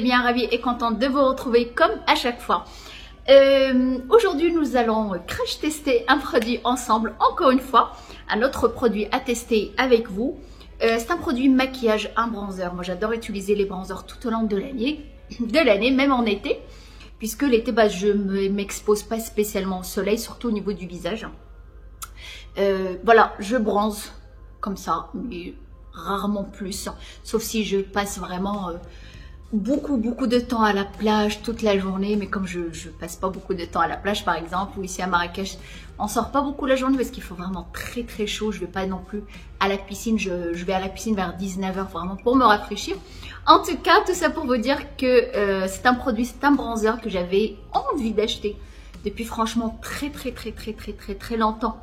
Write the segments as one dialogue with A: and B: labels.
A: allez bien, ravie et contente de vous retrouver comme à chaque fois. Aujourd'hui, nous allons crash tester un produit ensemble, encore une fois, un autre produit à tester avec vous. C'est un produit maquillage, un bronzer. Moi, j'adore utiliser les bronzers tout au long de l'année, même en été, puisque l'été, je ne m'expose pas spécialement au soleil, surtout au niveau du visage. Voilà, je bronze comme ça, mais rarement plus, sauf si je passe vraiment beaucoup de temps à la plage toute la journée. Mais comme je passe pas beaucoup de temps à la plage par exemple, ou ici à Marrakech on sort pas beaucoup la journée parce qu'il faut vraiment très chaud. Je vais pas non plus à la piscine, je vais à la piscine vers 19 h vraiment pour me rafraîchir. En tout cas, tout ça pour vous dire que c'est un produit, c'est un bronzer que j'avais envie d'acheter depuis franchement très longtemps.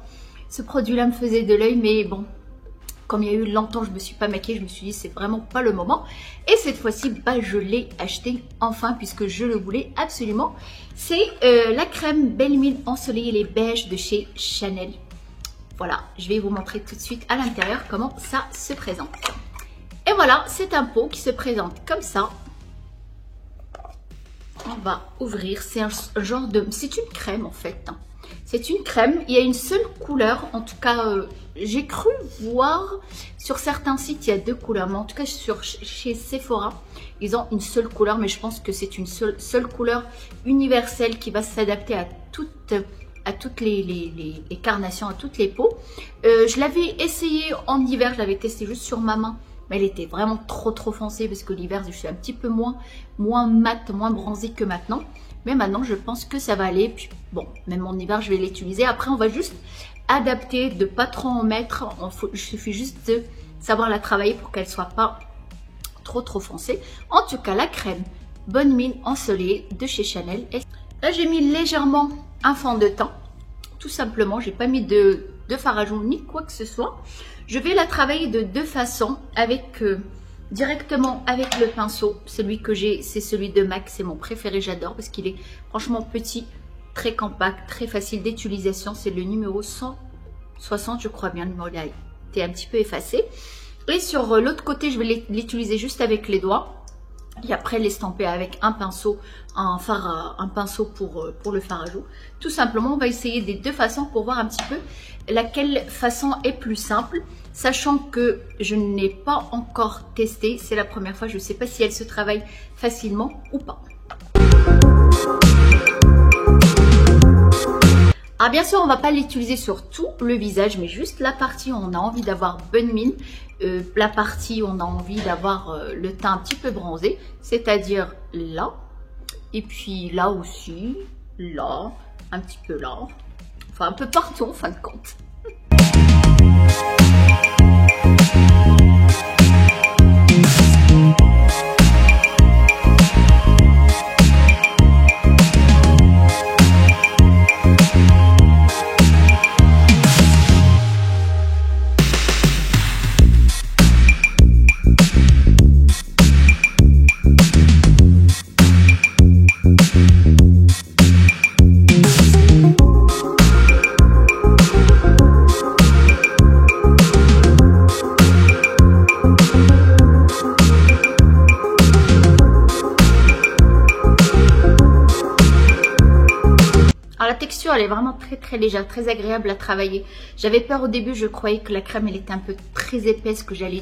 A: Ce produit là me faisait de l'œil, mais bon, comme il y a eu longtemps je me suis pas maquillée, je me suis dit c'est vraiment pas le moment. Et cette fois-ci, je l'ai acheté enfin puisque je le voulais absolument. C'est la crème Belle Mine ensoleillée les beiges de chez Chanel. Voilà, je vais vous montrer tout de suite à l'intérieur comment ça se présente. Et voilà, c'est un pot qui se présente comme ça. On va ouvrir, c'est un genre de... c'est une crème en fait. C'est une crème, il y a une seule couleur, en tout cas j'ai cru voir sur certains sites il y a deux couleurs, mais en tout cas chez Sephora ils ont une seule couleur, mais je pense que c'est une seule couleur universelle qui va s'adapter à toutes les carnations, à toutes les peaux. Je l'avais essayé en hiver, je l'avais testé juste sur ma main, mais elle était vraiment trop foncée parce que l'hiver je suis un petit peu moins mat, moins bronzée que maintenant. Mais maintenant, je pense que ça va aller. Puis bon, même en hiver, je vais l'utiliser. Après, on va juste adapter, de pas trop en mettre. Il suffit juste de savoir la travailler pour qu'elle soit pas trop foncée. En tout cas, la crème Bonne Mine ensoleillée de chez Chanel. Et là, j'ai mis légèrement un fond de teint. Tout simplement, j'ai pas mis de fard à joues ni quoi que ce soit. Je vais la travailler de deux façons avec... directement avec le pinceau. Celui que j'ai, c'est celui de MAC, c'est mon préféré, j'adore parce qu'il est franchement petit, très compact, très facile d'utilisation. C'est le numéro 160, je crois bien, le numéro là était un petit peu effacé. Et sur l'autre côté, je vais l'utiliser juste avec les doigts et après l'estamper avec un pinceau, un pinceau pour le fard à joues. Tout simplement, on va essayer des deux façons pour voir un petit peu laquelle façon est plus simple, sachant que je n'ai pas encore testé, c'est la première fois, je ne sais pas si elle se travaille facilement ou pas. Alors bien sûr, on ne va pas l'utiliser sur tout le visage, mais juste la partie où on a envie d'avoir bonne mine, la partie où on a envie d'avoir le teint un petit peu bronzé, c'est-à-dire là, et puis là aussi, là, un petit peu là, enfin un peu partout en fin de compte. Alors la texture elle est vraiment très légère, très agréable à travailler. J'avais peur au début, je croyais que la crème elle était un peu très épaisse, que j'allais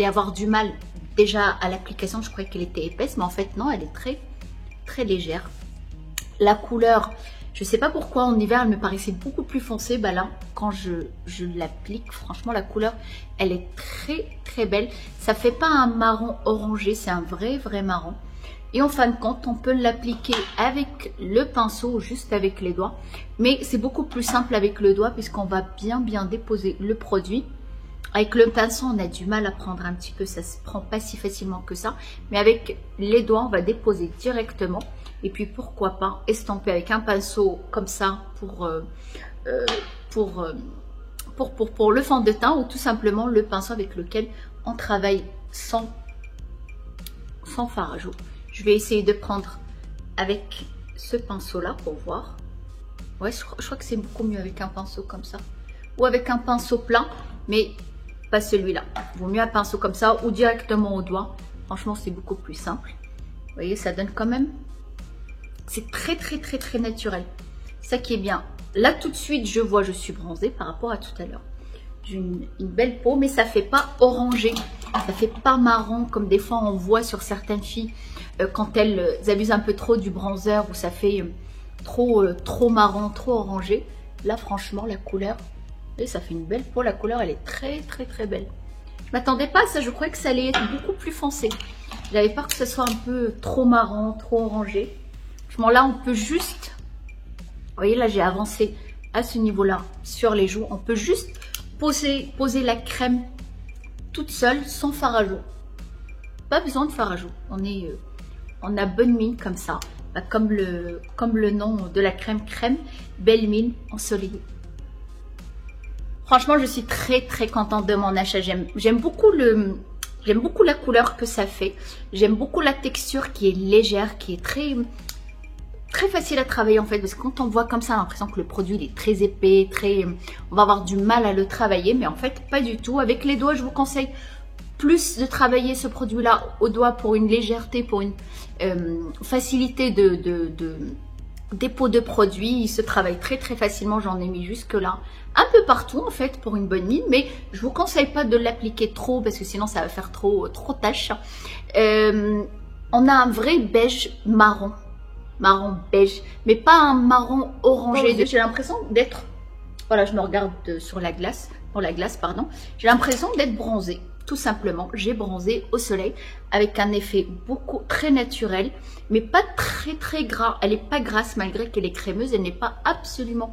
A: avoir du mal déjà à l'application. Je croyais qu'elle était épaisse, mais en fait non, elle est très légère. La couleur, je sais pas pourquoi en hiver elle me paraissait beaucoup plus foncée. Là quand je l'applique, franchement la couleur elle est très belle. Ça fait pas un marron orangé, c'est un vrai marron. Et en fin de compte, on peut l'appliquer avec le pinceau, juste avec les doigts. Mais c'est beaucoup plus simple avec le doigt puisqu'on va bien déposer le produit. Avec le pinceau, on a du mal à prendre un petit peu, ça se prend pas si facilement que ça. Mais avec les doigts, on va déposer directement. Et puis pourquoi pas estamper avec un pinceau comme ça pour le fond de teint, ou tout simplement le pinceau avec lequel on travaille sans fard à joues. Je vais essayer de prendre avec ce pinceau là pour voir. Ouais, je crois que c'est beaucoup mieux avec un pinceau comme ça. Ou avec un pinceau plat, mais pas celui-là. Vaut mieux un pinceau comme ça ou directement au doigt Franchement, c'est beaucoup plus simple. Vous voyez, ça donne quand même... C'est très naturel. Ça qui est bien. Là, tout de suite, je vois, je suis bronzée par rapport à tout à l'heure. J'ai une belle peau, mais ça fait pas orangé. Ça fait pas marron, comme des fois on voit sur certaines filles quand elles abusent un peu trop du bronzer, où ça fait trop marron, trop orangé. Là, franchement, la couleur, et ça fait une belle peau. La couleur, elle est très belle. Je m'attendais pas à ça, je croyais que ça allait être beaucoup plus foncé. J'avais peur que ce soit un peu trop marron, trop orangé. Franchement, là, on peut juste... Vous voyez, là, j'ai avancé à ce niveau-là sur les joues. On peut juste poser la crème toute seule, sans fard à joues. Pas besoin de fard à joues. On a bonne mine comme ça. Bah, comme le nom de la crème, belle mine ensoleillée. Franchement, je suis très contente de mon achat. J'aime beaucoup la couleur que ça fait. J'aime beaucoup la texture qui est légère, qui est très facile à travailler en fait. Parce que quand on voit comme ça, on a l'impression que le produit il est très épais, on va avoir du mal à le travailler. Mais en fait, pas du tout. Avec les doigts, je vous conseille plus de travailler ce produit-là au doigt pour une légèreté, pour une facilité de dépôt de produit. Il se travaille très facilement. J'en ai mis jusque là, un peu partout en fait pour une bonne mine, mais je vous conseille pas de l'appliquer trop parce que sinon ça va faire trop tache. On a un vrai beige marron beige, mais pas un marron orangé. J'ai l'impression d'être, voilà, je me regarde sur la glace, pardon. J'ai l'impression d'être bronzée. Tout simplement, j'ai bronzé au soleil avec un effet très naturel, mais pas très gras. Elle n'est pas grasse malgré qu'elle est crémeuse, elle n'est pas absolument...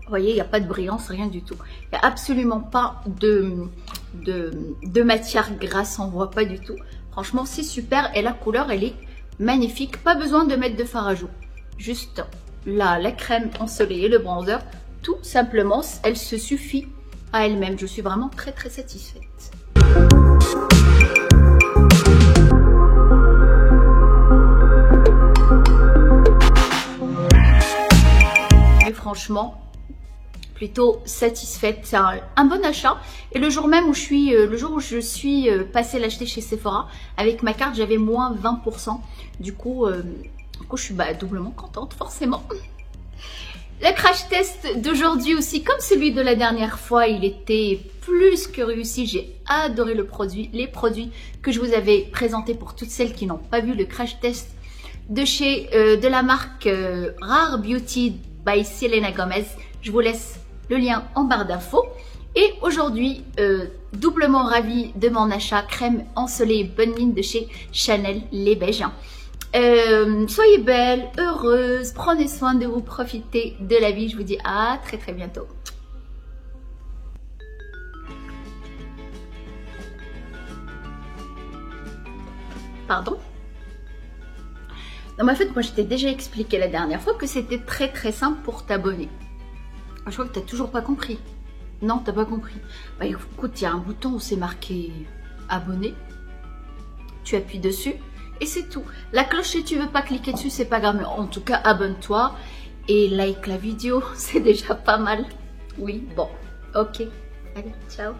A: Vous voyez, il n'y a pas de brillance, rien du tout. Il n'y a absolument pas de matière grasse, on voit pas du tout. Franchement, c'est super et la couleur, elle est magnifique. Pas besoin de mettre de fard à joues. Juste là, la crème ensoleillée, le bronzer, tout simplement, elle se suffit à elle-même. Je suis vraiment très satisfaite. Et franchement, plutôt satisfaite. C'est un bon achat. Et le jour même où je suis passée l'acheter chez Sephora, avec ma carte, j'avais moins 20%. Du coup, je suis doublement contente, forcément. Le crash test d'aujourd'hui aussi, comme celui de la dernière fois, il était plus que réussi. J'ai adoré les produits que je vous avais présentés pour toutes celles qui n'ont pas vu le crash test de la marque Rare Beauty by Selena Gomez. Je vous laisse le lien en barre d'infos. Et aujourd'hui, doublement ravie de mon achat crème ensoleillée bonne mine de chez Chanel Les Beiges. Soyez belles, heureuses, prenez soin de vous, profitez de la vie. Je vous dis à très bientôt. Pardon? Non mais en fait, moi je t'ai déjà expliqué la dernière fois que c'était très simple pour t'abonner. Je crois que tu n'as toujours pas compris. Non, tu n'as pas compris. Bah écoute, il y a un bouton où c'est marqué abonner. Tu appuies dessus. Et c'est tout. La cloche, si tu veux pas cliquer dessus, c'est pas grave. Mais en tout cas, abonne-toi et like la vidéo. C'est déjà pas mal. Oui, bon. Ok. Allez, ciao.